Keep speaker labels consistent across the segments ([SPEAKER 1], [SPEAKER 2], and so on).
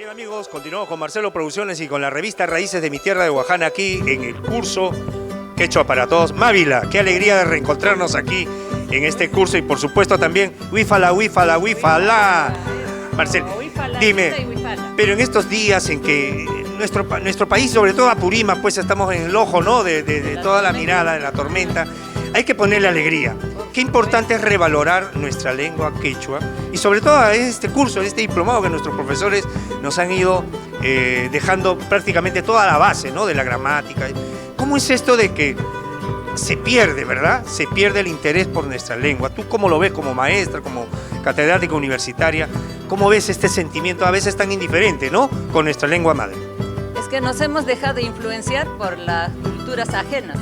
[SPEAKER 1] Bien amigos, continuamos con Marcelo Producciones y con la revista Raíces de mi tierra de Oaxaca aquí en el curso Quechua para Todos. Mávila, qué alegría de reencontrarnos aquí en este curso y por supuesto también Huifala, Huifala, Huifala. Marcelo, dime, pero en estos días en que nuestro país, sobre todo Apurímac, pues estamos en el ojo, ¿no? de toda la mirada de la tormenta, hay que ponerle alegría. Qué importante es revalorar nuestra lengua quechua y sobre todo este curso, este diplomado que nuestros profesores nos han ido dejando prácticamente toda la base, ¿no? De la gramática. ¿Cómo es esto de que se pierde, verdad? Se pierde el interés por nuestra lengua. ¿Tú cómo lo ves como maestra, como catedrática universitaria? ¿Cómo ves este sentimiento a veces tan indiferente, ¿no? Con nuestra lengua madre.
[SPEAKER 2] Es que nos hemos dejado influenciar por las culturas ajenas.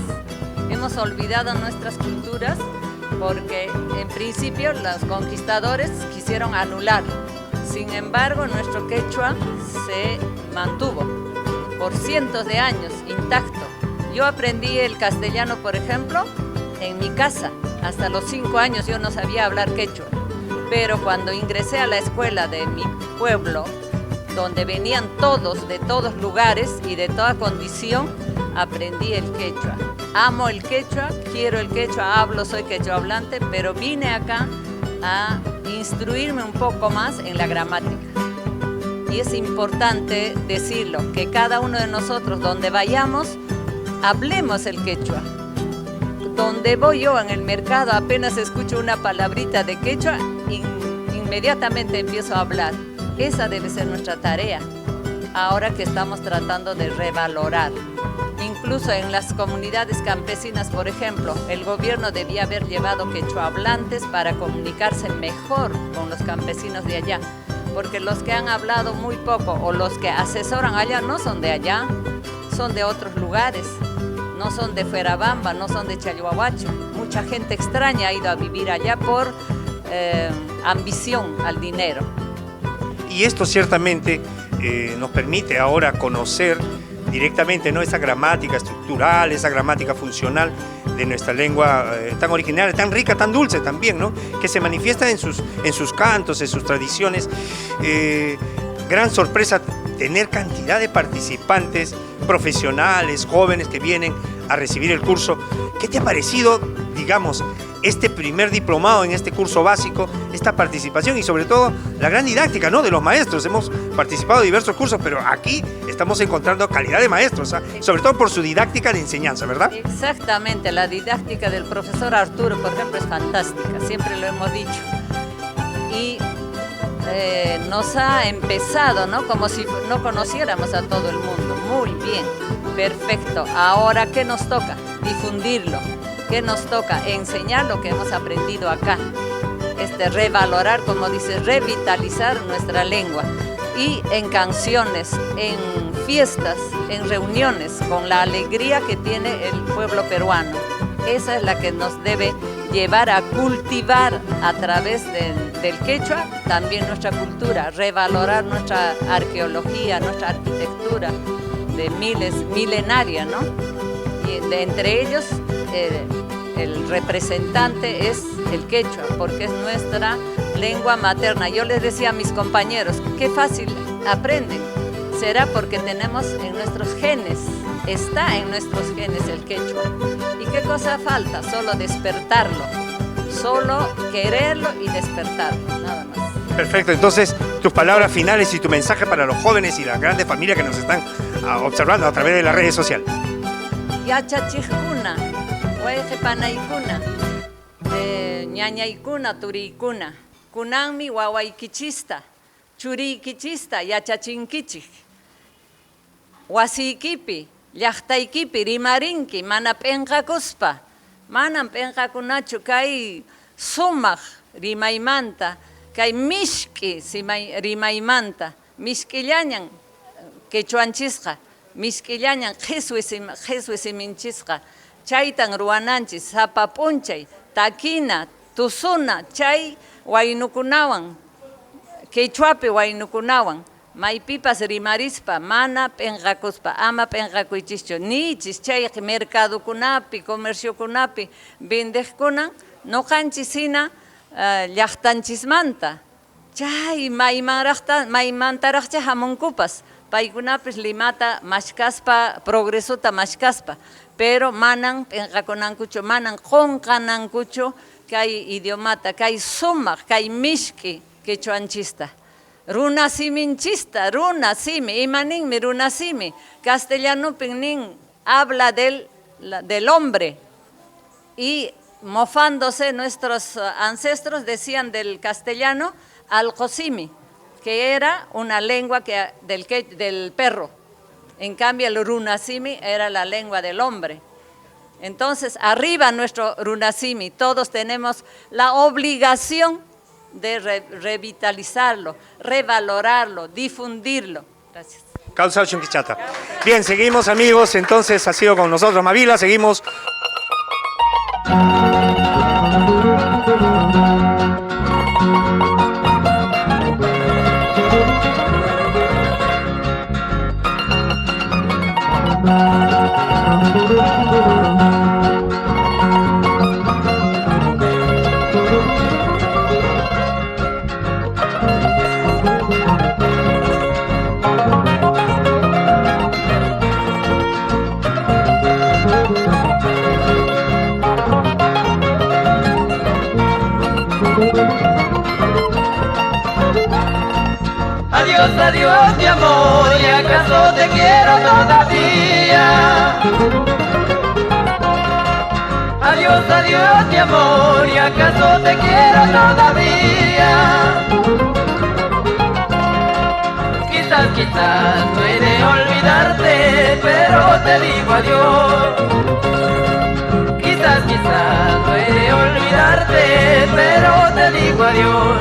[SPEAKER 2] Hemos olvidado nuestras culturas porque en principio los conquistadores quisieron anular. Sin embargo, nuestro quechua se mantuvo por cientos de años intacto. Yo aprendí el castellano, por ejemplo, en mi casa. Hasta los 5 años yo no sabía hablar quechua. Pero cuando ingresé a la escuela de mi pueblo, donde venían todos de todos lugares y de toda condición, aprendí el quechua. Amo el quechua, quiero el quechua, hablo, soy quechua hablante, pero vine acá a instruirme un poco más en la gramática. Y es importante decirlo, que cada uno de nosotros, donde vayamos, hablemos el quechua. Donde voy yo en el mercado, apenas escucho una palabrita de quechua, inmediatamente empiezo a hablar. Esa debe ser nuestra tarea, ahora que estamos tratando de revalorar. Incluso en las comunidades campesinas, por ejemplo, el gobierno debía haber llevado quechua hablantes para comunicarse mejor con los campesinos de allá, porque los que han hablado muy poco o los que asesoran allá no son de allá, son de otros lugares, no son de Fuerabamba, no son de Chalhuahuacho. Mucha gente extraña ha ido a vivir allá por ambición al dinero.
[SPEAKER 1] Y esto ciertamente nos permite ahora conocer directamente, ¿no? Esa gramática estructural, esa gramática funcional de nuestra lengua tan original, tan rica, tan dulce también, ¿no? Que se manifiesta en sus cantos, en sus tradiciones. Gran sorpresa tener cantidad de participantes profesionales, jóvenes que vienen a recibir el curso. ¿Qué te ha parecido, digamos, este primer diplomado en este curso básico, esta participación y sobre todo la gran didáctica, ¿no? De los maestros? Hemos participado en diversos cursos, pero aquí estamos encontrando calidad de maestros, ¿eh? Sobre todo por su didáctica de enseñanza, ¿verdad?
[SPEAKER 2] Exactamente, la didáctica del profesor Arturo, por ejemplo, es fantástica, siempre lo hemos dicho. Y nos ha empezado, ¿no? Como si no conociéramos a todo el mundo. Muy bien, perfecto. Ahora, ¿qué nos toca? Difundirlo. ¿Qué nos toca? Enseñar lo que hemos aprendido acá. Revalorar, como dice, revitalizar nuestra lengua. Y en canciones, en fiestas, en reuniones, con la alegría que tiene el pueblo peruano. Esa es la que nos debe llevar a cultivar a través del quechua también nuestra cultura, revalorar nuestra arqueología, nuestra arquitectura de milenaria, ¿no? Y entre ellos el representante es el quechua, porque es nuestra lengua materna. Yo les decía a mis compañeros, qué fácil aprenden. Será porque tenemos en nuestros genes, está en nuestros genes el quechua. ¿Y qué cosa falta? Solo despertarlo, solo quererlo y despertarlo, nada más.
[SPEAKER 1] Perfecto, entonces tus palabras finales y tu mensaje para los jóvenes y las grandes familias que nos están observando a través de las redes sociales.
[SPEAKER 2] Yachachijkuna, wayqipanaykuna, ñañaykuna, turiykuna, kunanmi wawaykichista, churiykichista yachachinkichik. Wasiykipi, llaqtaykipi rimarinki, mana p'inqakuspa, manam p'inqakunachu kay sumaq rimaymanta, kay mishki rimaymanta, mishkillañan quechuanchisqa, mishkillañan qhiswi siminchisqa, chaytan ruwananchis, sapa p'unchay, takina, tusuna, chay waynukunawan, quechuapi waynukunawan, maypipas rimarispa, mana p'inqakuspa, ama p'inqakuychischu, nichis chay mercadokunapi, comerciokunapi, vendeqkunan, nuqanchis hina llaqtanchismanta, Chay maymantaraqcha hamunkupas. Paykunapis limata mashkaspa, progresota mashkaspa. Pero manan penqakunankuchu, manan qunqanankuchu kay idiomata, kay sumaq, kay mishki quechuanchista. Runa siminchista, runa simi, imaninmi runa simi. Castellano pinin habla del hombre. Y mofándose nuestros ancestros decían del castellano alcosimi, que era una lengua del perro. En cambio el runasimi era la lengua del hombre. Entonces arriba nuestro runasimi, todos tenemos la obligación de revitalizarlo, revalorarlo, difundirlo. Gracias.
[SPEAKER 1] Causa Chunquichata. Bien, seguimos amigos, entonces ha sido con nosotros Mavila, seguimos.
[SPEAKER 3] Adiós, adiós, mi amor, ¿y acaso te quiero todavía? Adiós, adiós, mi amor, ¿y acaso te quiero todavía? Quizás no he de olvidarte, pero te digo adiós. Quizás no he de olvidarte, pero te digo adiós.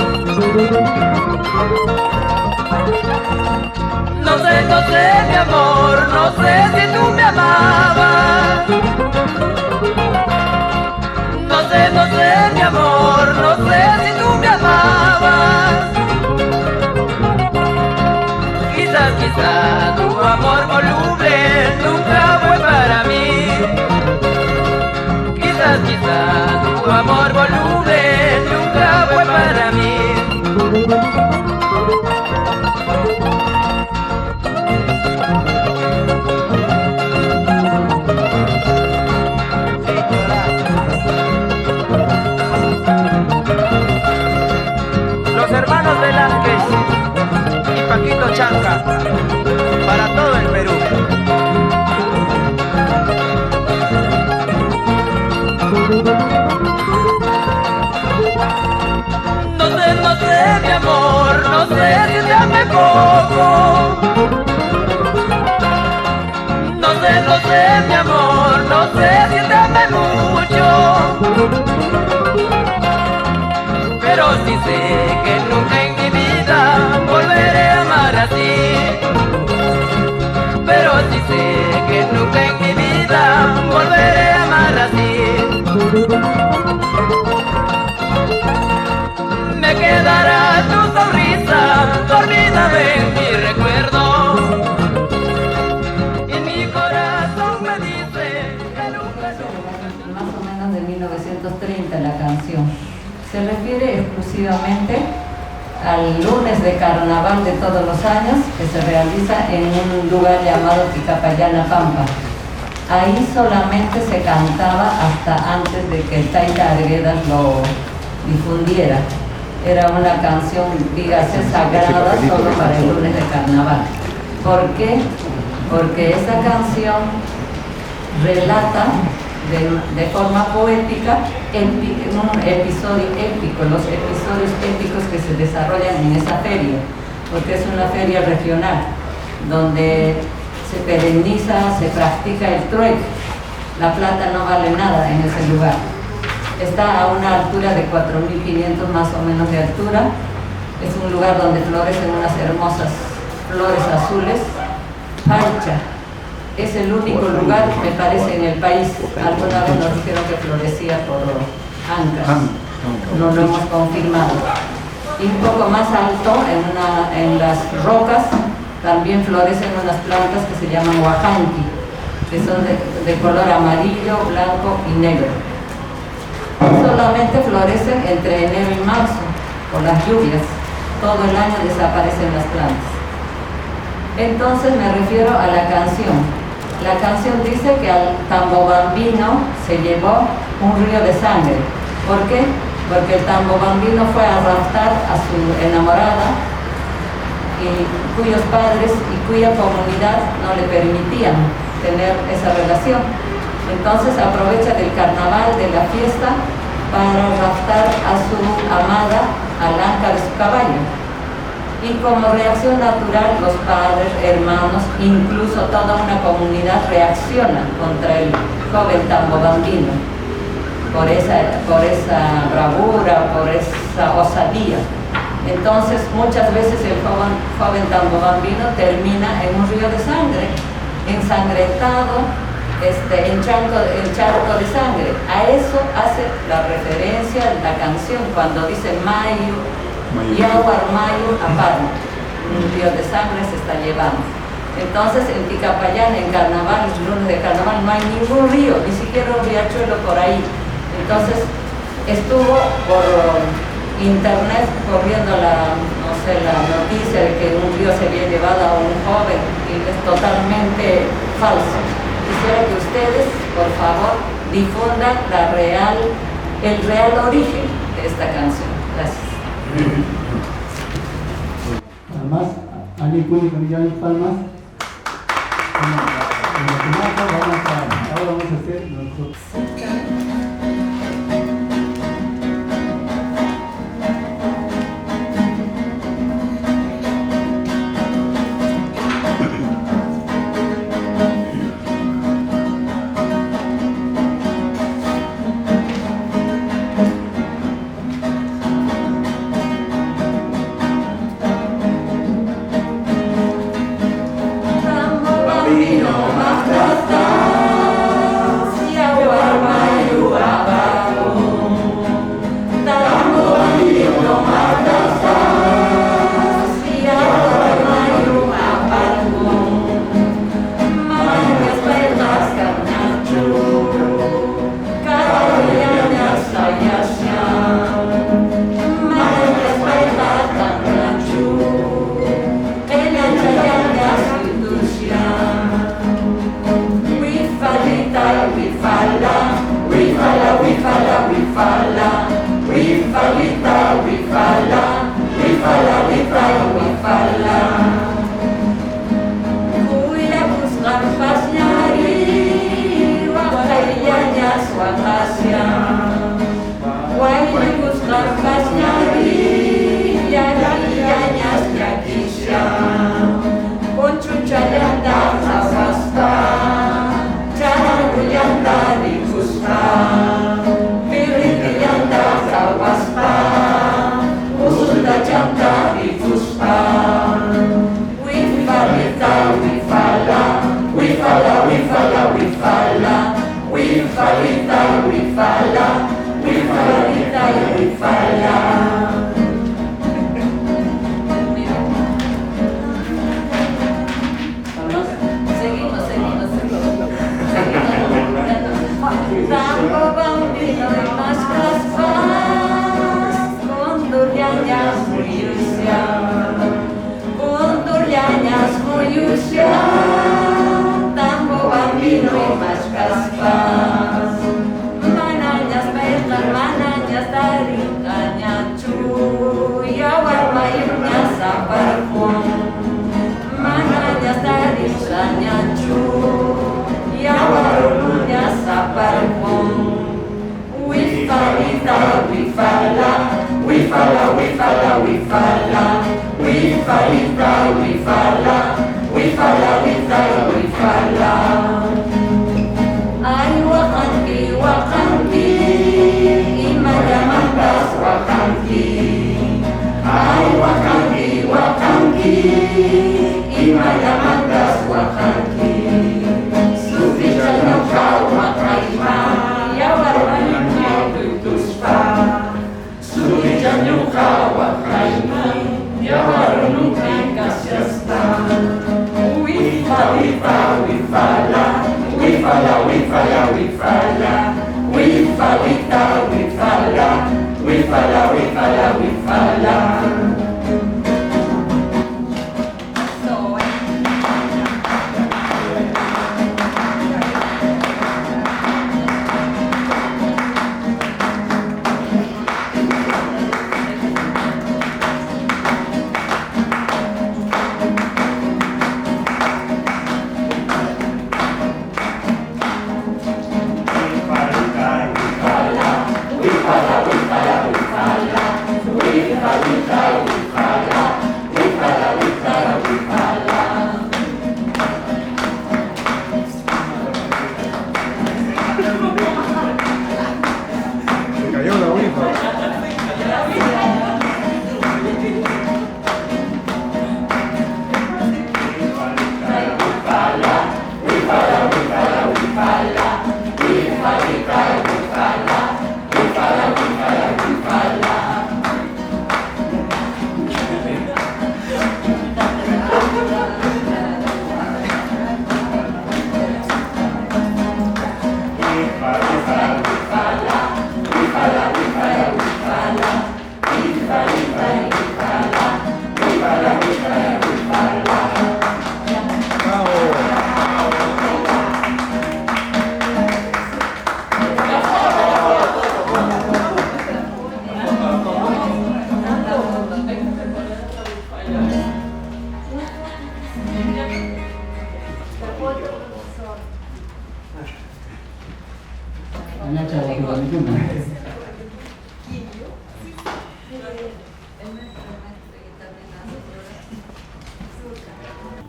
[SPEAKER 3] No sé, mi amor, no sé si tú me amabas. No sé, mi amor, no sé si tú me amabas. Quizás tu amor voluble nunca fue para mí. Quizás tu amor voluble nunca fue para mí. Los hermanos Velázquez y Paquito Chanca, para todo el Perú. No sé, mi amor, no sé si te amé poco. No sé, mi amor, no sé si te amé mucho. Pero sí sé que nunca en mi vida volveré a amar así. Pero sí sé que nunca en mi vida volveré a amar así. Me quedará tu sonrisa dormida en mi recuerdo. Y mi corazón me dice que nunca.
[SPEAKER 2] Más o menos de 1930 la canción. Se refiere exclusivamente al lunes de carnaval de todos los años que se realiza en un lugar llamado Ticapayana Pampa. Ahí solamente se cantaba hasta antes de que Taita Arguedas lo difundiera. Era una canción, dígase, sagrada solo para el lunes de carnaval. ¿Por qué? Porque esa canción relata de forma poética un episodio épico, los episodios épicos que se desarrollan en esa feria, porque es una feria regional donde se perenniza, se practica el trueque. La plata no vale nada en ese lugar. Está a una altura de 4.500 más o menos de altura. Es un lugar donde florecen unas hermosas flores azules. Pancha es el único lugar, me parece, en el país. Alguna vez nos dijeron que florecía por Ancas. No lo hemos confirmado. Y un poco más alto, en las rocas, también florecen unas plantas que se llaman huajanqui, que son de color amarillo, blanco y negro. Solamente florecen entre enero y marzo, por las lluvias. todo el año desaparecen las plantas. Entonces me refiero a la canción. La canción dice que al Tambobambino se llevó un río de sangre. ¿Por qué? Porque el Tambobambino fue a raptar a su enamorada, y cuyos padres y cuya comunidad no le permitían tener esa relación. Entonces aprovecha del carnaval, de la fiesta, para raptar a su amada al anca de su caballo. Y como reacción natural, los padres, hermanos, incluso toda una comunidad reacciona contra el joven Tambobambino por esa bravura, por esa osadía. Entonces, muchas veces el joven Tambobambino termina en un río de sangre, ensangrentado, en charco de sangre. A eso hace la referencia la canción cuando dice Mayu, Yawar Mayu Apar, un río de sangre se está llevando. Entonces en Ticapayán, en carnaval, los lunes de carnaval, no hay ningún río, ni siquiera un riachuelo por ahí. Entonces estuvo por internet corriendo la noticia de que un río se había llevado a un joven, y es totalmente falso. Quisiera que ustedes, por favor, difundan el real origen de esta canción. Gracias.
[SPEAKER 4] Palmas, alguien puede cambiar las palmas. Ahora vamos a hacer nosotros.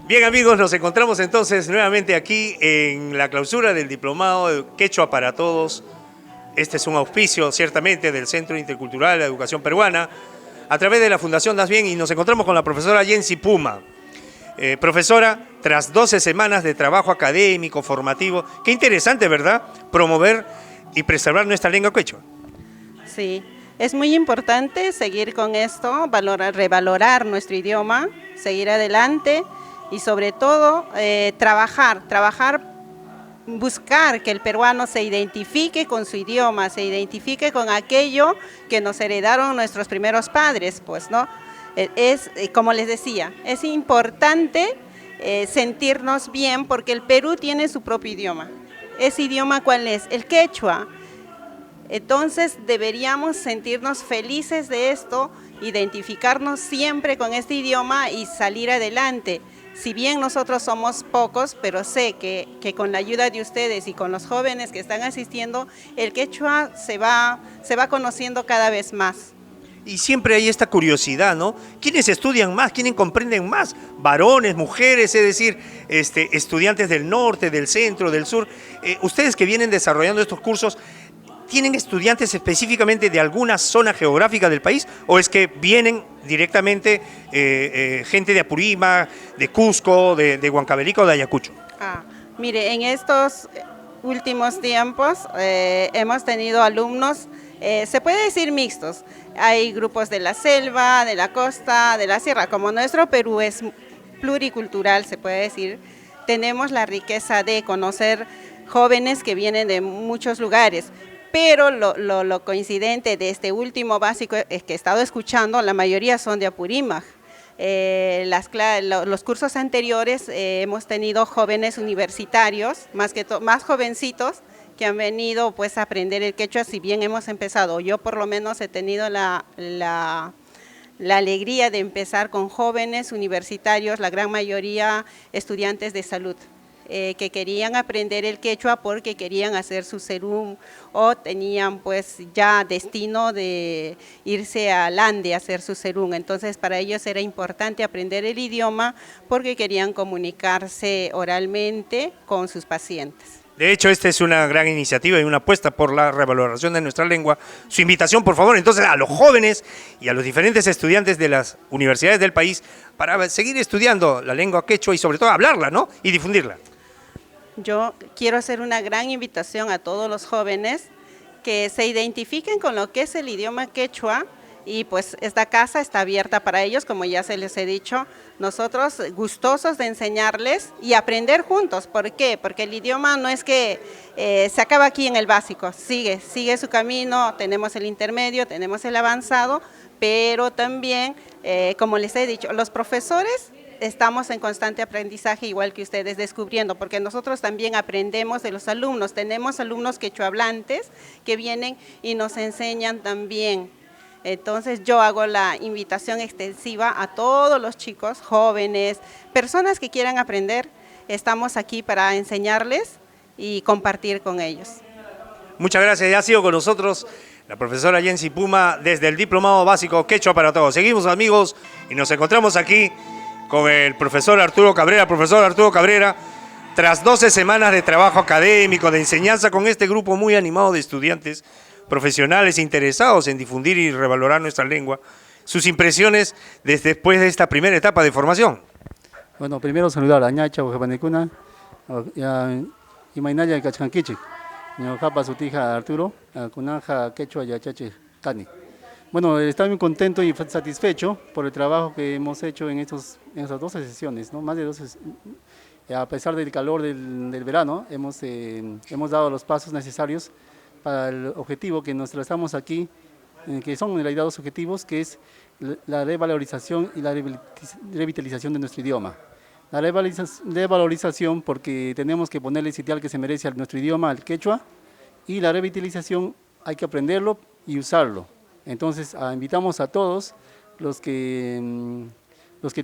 [SPEAKER 1] Bien amigos, nos encontramos entonces nuevamente aquí en la clausura del Diplomado de Quechua para Todos. Este es un auspicio ciertamente del Centro Intercultural de Educación Peruana a través de la Fundación Das Bien y nos encontramos con la profesora Yency Puma. Profesora, tras 12 semanas de trabajo académico, formativo, qué interesante, ¿verdad? Promover y preservar nuestra lengua quechua.
[SPEAKER 5] Sí, es muy importante seguir con esto, revalorar nuestro idioma, seguir adelante y sobre todo trabajar, buscar que el peruano se identifique con su idioma, se identifique con aquello que nos heredaron nuestros primeros padres, pues, ¿no? Como les decía, es importante sentirnos bien porque el Perú tiene su propio idioma. ¿Ese idioma cuál es? El quechua. Entonces deberíamos sentirnos felices de esto, identificarnos siempre con este idioma y salir adelante. Si bien nosotros somos pocos, pero sé que con la ayuda de ustedes y con los jóvenes que están asistiendo, el quechua se va conociendo cada vez más.
[SPEAKER 1] Y siempre hay esta curiosidad, ¿no? ¿Quiénes estudian más? ¿Quiénes comprenden más? Varones, mujeres, es decir, estudiantes del norte, del centro, del sur. Ustedes que vienen desarrollando estos cursos, ¿tienen estudiantes específicamente de alguna zona geográfica del país o es que vienen directamente gente de Apurímac, de Cusco, de Huancavelica o de Ayacucho?
[SPEAKER 5] Mire, en estos últimos tiempos hemos tenido alumnos, se puede decir mixtos. Hay grupos de la selva, de la costa, de la sierra. Como nuestro Perú es pluricultural, se puede decir, tenemos la riqueza de conocer jóvenes que vienen de muchos lugares. Pero lo coincidente de este último básico es que he estado escuchando, la mayoría son de Apurímac. Los cursos anteriores hemos tenido jóvenes universitarios, más jovencitos, que han venido pues a aprender el quechua, si bien hemos empezado. Yo por lo menos he tenido la alegría de empezar con jóvenes universitarios, la gran mayoría estudiantes de salud. Que querían aprender el quechua porque querían hacer su serum o tenían pues ya destino de irse al Ande a hacer su serum. Entonces para ellos era importante aprender el idioma porque querían comunicarse oralmente con sus pacientes.
[SPEAKER 1] De hecho, esta es una gran iniciativa y una apuesta por la revaloración de nuestra lengua. Su invitación, por favor, entonces a los jóvenes y a los diferentes estudiantes de las universidades del país para seguir estudiando la lengua quechua y sobre todo hablarla, ¿no? Y difundirla.
[SPEAKER 5] Yo quiero hacer una gran invitación a todos los jóvenes que se identifiquen con lo que es el idioma quechua y pues esta casa está abierta para ellos, como ya se les he dicho, nosotros gustosos de enseñarles y aprender juntos. ¿Por qué? Porque el idioma no es que se acaba aquí en el básico, sigue su camino, tenemos el intermedio, tenemos el avanzado, pero también, como les he dicho, los profesores estamos en constante aprendizaje, igual que ustedes, descubriendo, porque nosotros también aprendemos de los alumnos. Tenemos alumnos quechuahablantes que vienen y nos enseñan también. Entonces yo hago la invitación extensiva a todos los chicos, jóvenes, personas que quieran aprender. Estamos aquí para enseñarles y compartir con ellos.
[SPEAKER 1] Muchas gracias. Ya ha sido con nosotros la profesora Yency Puma desde el Diplomado Básico Quechua para Todos. Seguimos, amigos, y nos encontramos aquí con el profesor Arturo Cabrera. Profesor Arturo Cabrera, tras 12 semanas de trabajo académico, de enseñanza con este grupo muy animado de estudiantes profesionales interesados en difundir y revalorar nuestra lengua, sus impresiones después de esta primera etapa de formación.
[SPEAKER 4] Bueno, primero saludar a Ñacha, Ujapanecuna, y Mainaya, Cachcanquichi, Ñojapa, su tija Arturo, Cunaja, Quechua, Yachache, Cani. Bueno, estoy muy contento y satisfecho por el trabajo que hemos hecho en esas 12 sesiones, ¿no? Más de 12. A pesar del calor del verano, hemos dado los pasos necesarios para el objetivo que nos trazamos aquí, que son en realidad dos objetivos, que es la revalorización y la revitalización de nuestro idioma. La revalorización porque tenemos que ponerle el sitial que se merece a nuestro idioma, al quechua, y la revitalización hay que aprenderlo y usarlo. Entonces invitamos a todos los que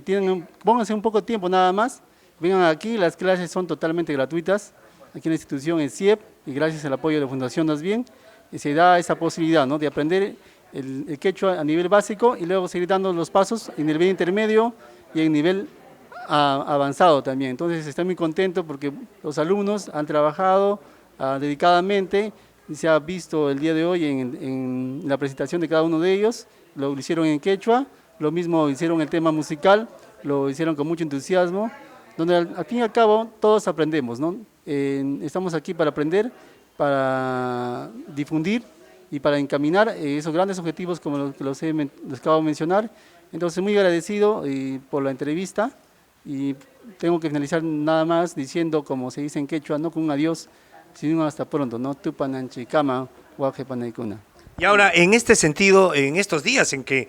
[SPEAKER 4] tienen, pónganse un poco de tiempo nada más, vengan aquí, las clases son totalmente gratuitas, aquí en la institución en CIEP, y gracias al apoyo de la Fundación Das Bien, se da esa posibilidad, ¿no?, de aprender el quechua a nivel básico y luego seguir dando los pasos en el nivel intermedio y en nivel avanzado también. Entonces estoy muy contento porque los alumnos han trabajado dedicadamente, y se ha visto el día de hoy en la presentación de cada uno de ellos, lo hicieron en quechua, lo mismo hicieron el tema musical, lo hicieron con mucho entusiasmo, donde al fin y al cabo todos aprendemos, ¿no? Estamos aquí para aprender, para difundir y para encaminar esos grandes objetivos como los acabo de mencionar. Entonces muy agradecido por la entrevista y tengo que finalizar nada más diciendo, como se dice en quechua, no con un adiós, sino hasta pronto, ¿no? Tupananchi kama, Waje Panaykuna.
[SPEAKER 1] Y ahora, en este sentido, en estos días en que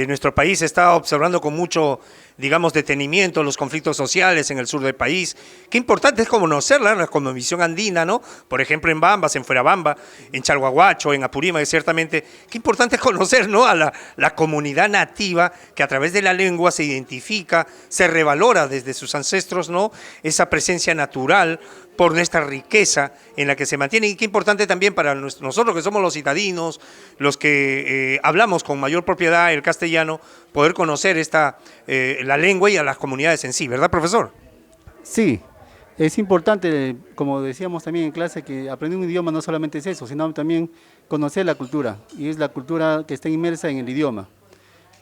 [SPEAKER 1] nuestro país está observando con mucho, digamos, detenimiento los conflictos sociales en el sur del país, qué importante es conocerla, la cosmovisión andina, ¿no? Por ejemplo, en Bambas, en Fuerabamba, en Chalhuahuacho, en Apurímac, ciertamente, qué importante es conocer, ¿no? A la comunidad nativa que a través de la lengua se identifica, se revalora desde sus ancestros, ¿no? Esa presencia natural por nuestra riqueza en la que se mantiene, y qué importante también para nosotros que somos los citadinos, los que hablamos con mayor propiedad el castellano, poder conocer la lengua y a las comunidades en sí, ¿verdad, profesor?
[SPEAKER 4] Sí, es importante, como decíamos también en clase, que aprender un idioma no solamente es eso, sino también conocer la cultura, y es la cultura que está inmersa en el idioma.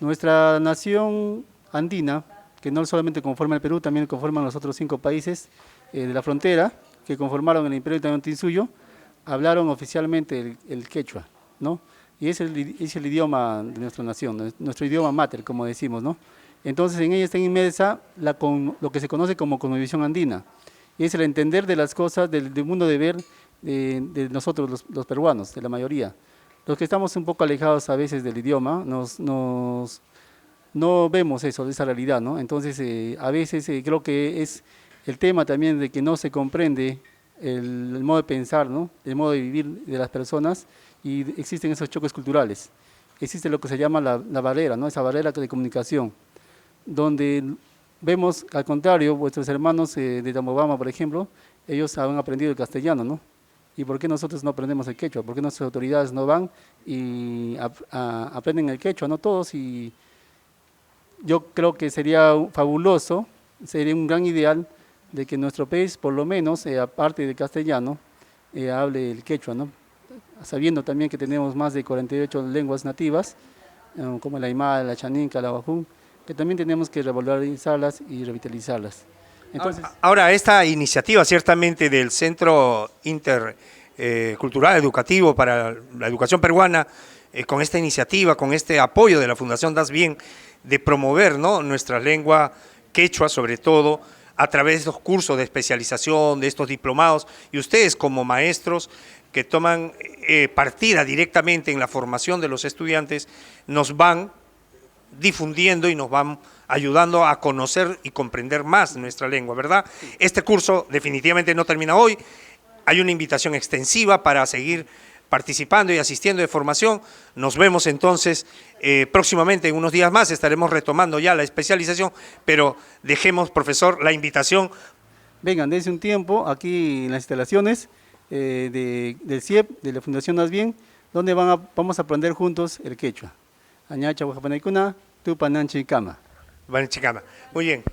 [SPEAKER 4] Nuestra nación andina, que no solamente conforma el Perú, también conforman los otros 5 países de la frontera, que conformaron el Imperio Tahuantinsuyo, hablaron oficialmente el quechua, ¿no? Y es el idioma de nuestra nación, nuestro idioma mater, como decimos, ¿no? Entonces en ella está inmersa lo que se conoce como cosmovisión andina, y es el entender de las cosas, del mundo de ver de nosotros los peruanos, de la mayoría. Los que estamos un poco alejados a veces del idioma, no vemos eso, esa realidad, ¿no? Entonces a veces creo que es el tema también de que no se comprende el modo de pensar, ¿no? El modo de vivir de las personas, y existen esos choques culturales. Existe lo que se llama la barrera, ¿no? Esa barrera de comunicación, donde vemos, al contrario, vuestros hermanos de Tambobamba, por ejemplo, ellos han aprendido el castellano, ¿no? ¿Y por qué nosotros no aprendemos el quechua? ¿Por qué nuestras autoridades no van y aprenden el quechua, no todos? Y yo creo que sería fabuloso, sería un gran ideal de que nuestro país, por lo menos, aparte del castellano, hable el quechua, ¿no? Sabiendo también que tenemos más de 48 lenguas nativas, como el aymara, la chaninca, la wajún, que también tenemos que revalorizarlas y revitalizarlas. Entonces,
[SPEAKER 1] ahora, esta iniciativa ciertamente del Centro Intercultural Educativo para la Educación Peruana, con esta iniciativa, con este apoyo de la Fundación Das Bien, de promover, ¿no?, nuestra lengua quechua sobre todo, a través de estos cursos de especialización, de estos diplomados, y ustedes como maestros que toman partida directamente en la formación de los estudiantes, nos van difundiendo y nos van ayudando a conocer y comprender más nuestra lengua, ¿verdad? Este curso definitivamente no termina hoy, hay una invitación extensiva para seguir participando y asistiendo de formación. Nos vemos entonces próximamente, en unos días más, estaremos retomando ya la especialización, pero dejemos, profesor, la invitación.
[SPEAKER 4] Vengan, dense un tiempo aquí en las instalaciones del CIEP, de la Fundación Das Bien, donde vamos a aprender juntos el quechua. Añacha Huajapanaykuna, Tupananchi Kama.
[SPEAKER 1] Muy bien.